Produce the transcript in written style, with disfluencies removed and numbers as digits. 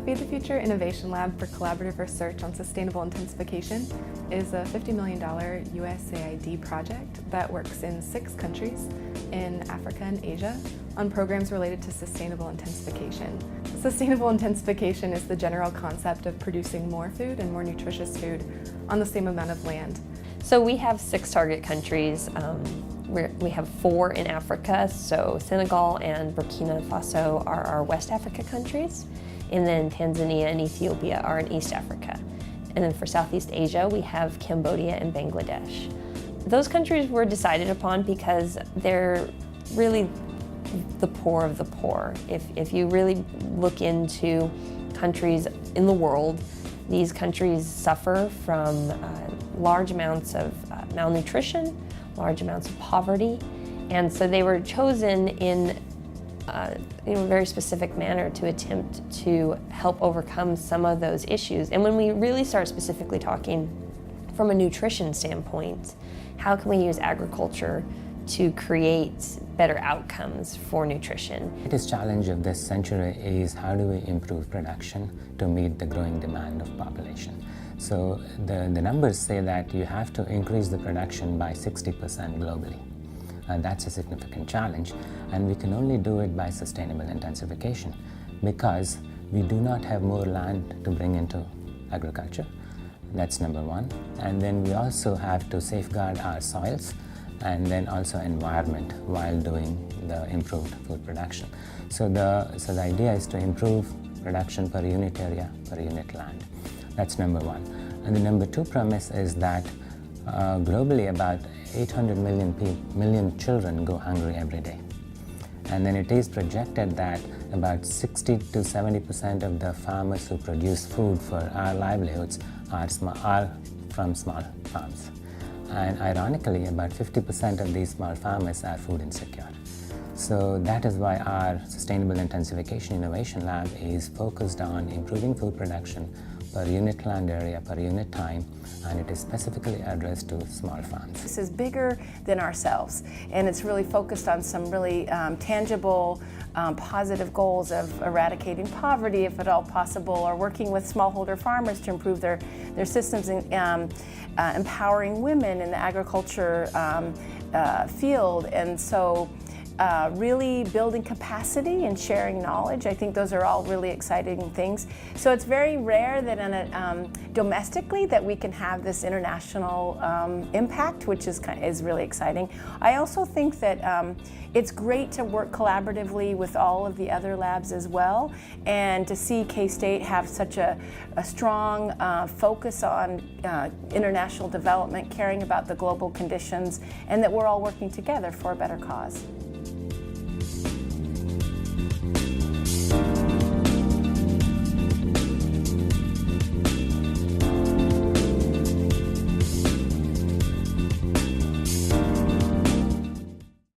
Feed the Future Innovation Lab for Collaborative Research on Sustainable Intensification is a $50 million USAID project that works in 6 countries in Africa and Asia on programs related to sustainable intensification. Sustainable intensification is the general concept of producing more food and more nutritious food on the same amount of land. So we have 6 target countries. We have 4 in Africa, so Senegal and Burkina Faso are our West Africa countries, and then Tanzania and Ethiopia are in East Africa. And then for Southeast Asia, we have Cambodia and Bangladesh. Those countries were decided upon because they're really the poor of the poor. If you really look into countries in the world, these countries suffer from large amounts of malnutrition, large amounts of poverty, and so they were chosen in a very specific manner to attempt to help overcome some of those issues. And when we really start specifically talking from a nutrition standpoint, how can we use agriculture to create better outcomes for nutrition? The greatest challenge of this century is how do we improve production to meet the growing demand of population. So the numbers say that you have to increase the production by 60% globally. And that's a significant challenge, and we can only do it by sustainable intensification because we do not have more land to bring into agriculture. That's number one. And then we also have to safeguard our soils and then also environment while doing the improved food production. So the idea is to improve production per unit area, per unit land. That's number one. And the number 2 premise is that globally about 800 million children go hungry every day. And then it is projected that about 60 to 70% of the farmers who produce food for our livelihoods are from small farms. And ironically, about 50% of these small farmers are food insecure. So that is why our Sustainable Intensification Innovation Lab is focused on improving food production per unit land area, per unit time, and it is specifically addressed to small farms. This is bigger than ourselves, and it's really focused on some really tangible, positive goals of eradicating poverty, if at all possible, or working with smallholder farmers to improve their systems, and empowering women in the agriculture field, and so really building capacity and sharing knowledge. I think those are all really exciting things. So it's very rare that domestically that we can have this international impact, which is really exciting. I also think that it's great to work collaboratively with all of the other labs as well, and to see K-State have such a strong focus on international development, caring about the global conditions, and that we're all working together for a better cause.